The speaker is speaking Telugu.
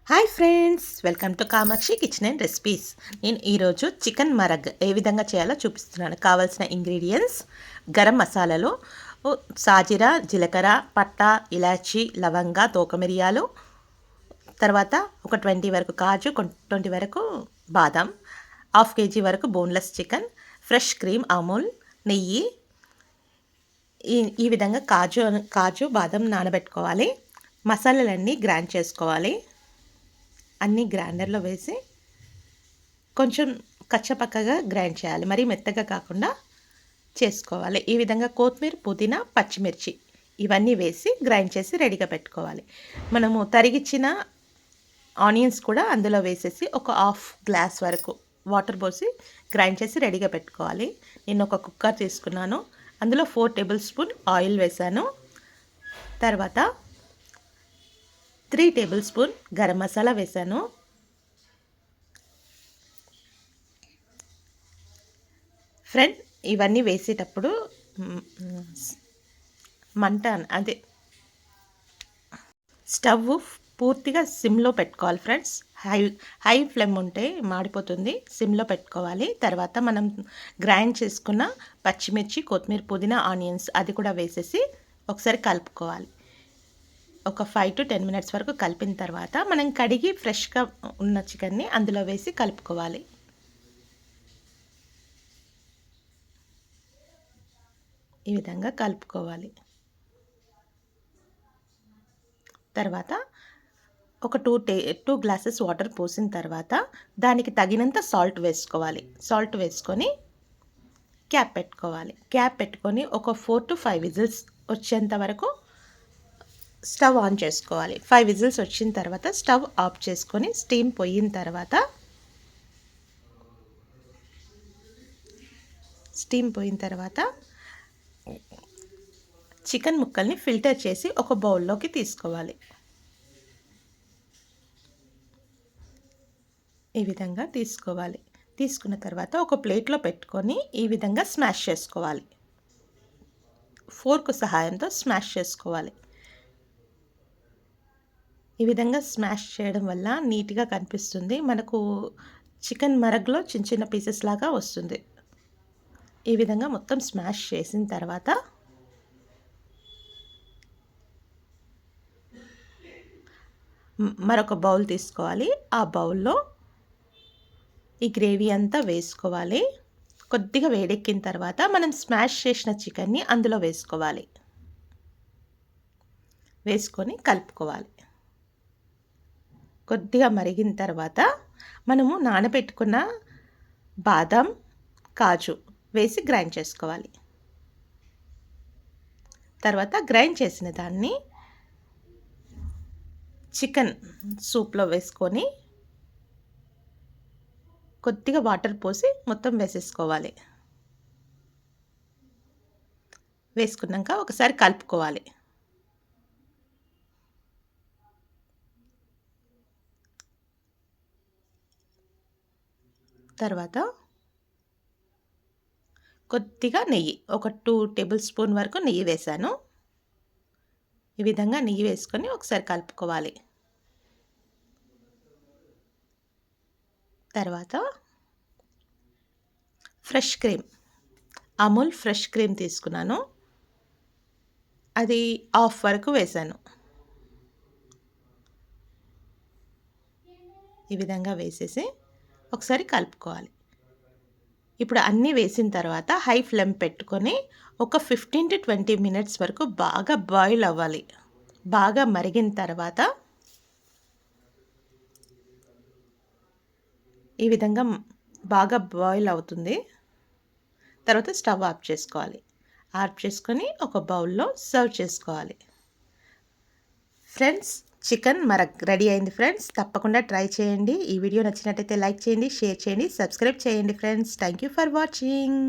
Hi friends, welcome to Kamakshi kitchen and recipes. నేను ఈరోజు చికెన్ మరగ్ ఏ విధంగా చేయాలో చూపిస్తున్నాను. కావాల్సిన ఇంగ్రీడియంట్స్: గరం మసాలాలో సాజీరా, జీలకర్ర, పట్టా, ఇలాచి, లవంగ, తోక మిరియాలు, తర్వాత ఒక 20 వరకు కాజు, 20 వరకు బాదం, హాఫ్ కేజీ వరకు boneless chicken, fresh cream Amul, నెయ్యి. ఈ విధంగా కాజు బాదం నానబెట్టుకోవాలి. మసాలాలన్నీ గ్రైండ్ చేసుకోవాలి. అన్నీ గ్రైండర్లో వేసి కొంచెం కచ్చపక్కగా గ్రైండ్ చేయాలి. మరీ మెత్తగా కాకుండా చేసుకోవాలి. ఈ విధంగా కొత్తిమీర, పుదీనా, పచ్చిమిర్చి ఇవన్నీ వేసి గ్రైండ్ చేసి రెడీగా పెట్టుకోవాలి. మనము తరిగిచ్చిన ఆనియన్స్ కూడా అందులో వేసేసి ఒక హాఫ్ గ్లాస్ వరకు వాటర్ పోసి గ్రైండ్ చేసి రెడీగా పెట్టుకోవాలి. నేను ఒక కుక్కర్ తీసుకున్నాను. అందులో 4 టేబుల్ స్పూన్ ఆయిల్ వేసాను. తర్వాత 3 టేబుల్ స్పూన్ గరం మసాలా వేసాను. ఫ్రెండ్, ఇవన్నీ వేసేటప్పుడు మంట అదే స్టవ్ పూర్తిగా సిమ్లో పెట్టుకోవాలి ఫ్రెండ్స్. హై ఫ్లేమ్ ఉంటే మాడిపోతుంది. సిమ్లో పెట్టుకోవాలి. తర్వాత మనం గ్రైండ్ చేసుకున్న పచ్చిమిర్చి, కొత్తిమీర, పుదీనా, ఆనియన్స్ అది కూడా వేసేసి ఒకసారి కలుపుకోవాలి. ఒక 5 to 10 మినిట్స్ వరకు కలిపిన తర్వాత మనం కడిగి ఫ్రెష్గా ఉన్న చికెన్ని అందులో వేసి కలుపుకోవాలి. ఈ విధంగా కలుపుకోవాలి. తర్వాత ఒక 2 గ్లాసెస్ వాటర్ పోసిన తర్వాత దానికి తగినంత సాల్ట్ వేసుకోవాలి. సాల్ట్ వేసుకొని క్యాప్ పెట్టుకోవాలి. క్యాప్ పెట్టుకొని ఒక 4 to 5 విజిల్స్ వచ్చేంత వరకు స్టవ్ ఆన్ చేసుకోవాలి. 5 విజిల్స్ వచ్చిన తర్వాత స్టవ్ ఆఫ్ చేసుకొని స్టీమ్ పోయిన తర్వాత చికెన్ ముక్కల్ని ఫిల్టర్ చేసి ఒక బౌల్లోకి తీసుకోవాలి. ఈ విధంగా తీసుకోవాలి. తీసుకున్న తర్వాత ఒక ప్లేట్లో పెట్టుకొని ఈ విధంగా స్మాష్ చేసుకోవాలి. ఫోర్క్ సహాయంతో స్మాష్ చేసుకోవాలి. ఈ విధంగా స్మాష్ చేయడం వల్ల నీట్గా కనిపిస్తుంది. మనకు చికెన్ మరగ్లో చిన్న చిన్న పీసెస్ లాగా వస్తుంది. ఈ విధంగా మొత్తం స్మాష్ చేసిన తర్వాత మరొక బౌల్ తీసుకోవాలి. ఆ బౌల్లో ఈ గ్రేవీ అంతా వేసుకోవాలి. కొద్దిగా వేడెక్కిన తర్వాత మనం స్మాష్ చేసిన చికెన్ని అందులో వేసుకోవాలి. వేసుకొని కలుపుకోవాలి. కొద్దిగా మరిగిన తర్వాత మనము నానబెట్టుకున్న బాదం, కాజు వేసి గ్రైండ్ చేసుకోవాలి. తర్వాత గ్రైండ్ చేసిన దాన్ని చికెన్ సూప్లో వేసుకొని కొద్దిగా వాటర్ పోసి మొత్తం వేసేసుకోవాలి. వేసుకున్నాక ఒకసారి కలుపుకోవాలి. తర్వాత కొద్దిగా నెయ్యి, ఒక 2 టేబుల్ స్పూన్ వరకు నెయ్యి వేసాను. ఈ విధంగా నెయ్యి వేసుకొని ఒకసారి కలుపుకోవాలి. తర్వాత fresh cream, Amul fresh cream తీసుకున్నాను. అది హాఫ్ వరకు వేసాను. ఈ విధంగా వేసేసి ఒకసారి కలుపుకోవాలి. ఇప్పుడు అన్నీ వేసిన తర్వాత హై ఫ్లేమ్ పెట్టుకొని ఒక 15 to 20 మినిట్స్ వరకు బాగా బాయిల్ అవ్వాలి. బాగా మరిగిన తర్వాత ఈ విధంగా బాగా బాయిల్ అవుతుంది. తర్వాత స్టవ్ ఆఫ్ చేసుకోవాలి. ఆఫ్ చేసుకొని ఒక బౌల్లో సర్వ్ చేసుకోవాలి. ఫ్రెండ్స్, చికెన్ మరగ్ రెడీ అయింది ఫ్రెండ్స్. తప్పకుండా ట్రై చేయండి. ఈ వీడియో నచ్చినట్టయితే లైక్ చేయండి, షేర్ చేయండి, సబ్స్క్రైబ్ చేయండి friends. Thank you for watching.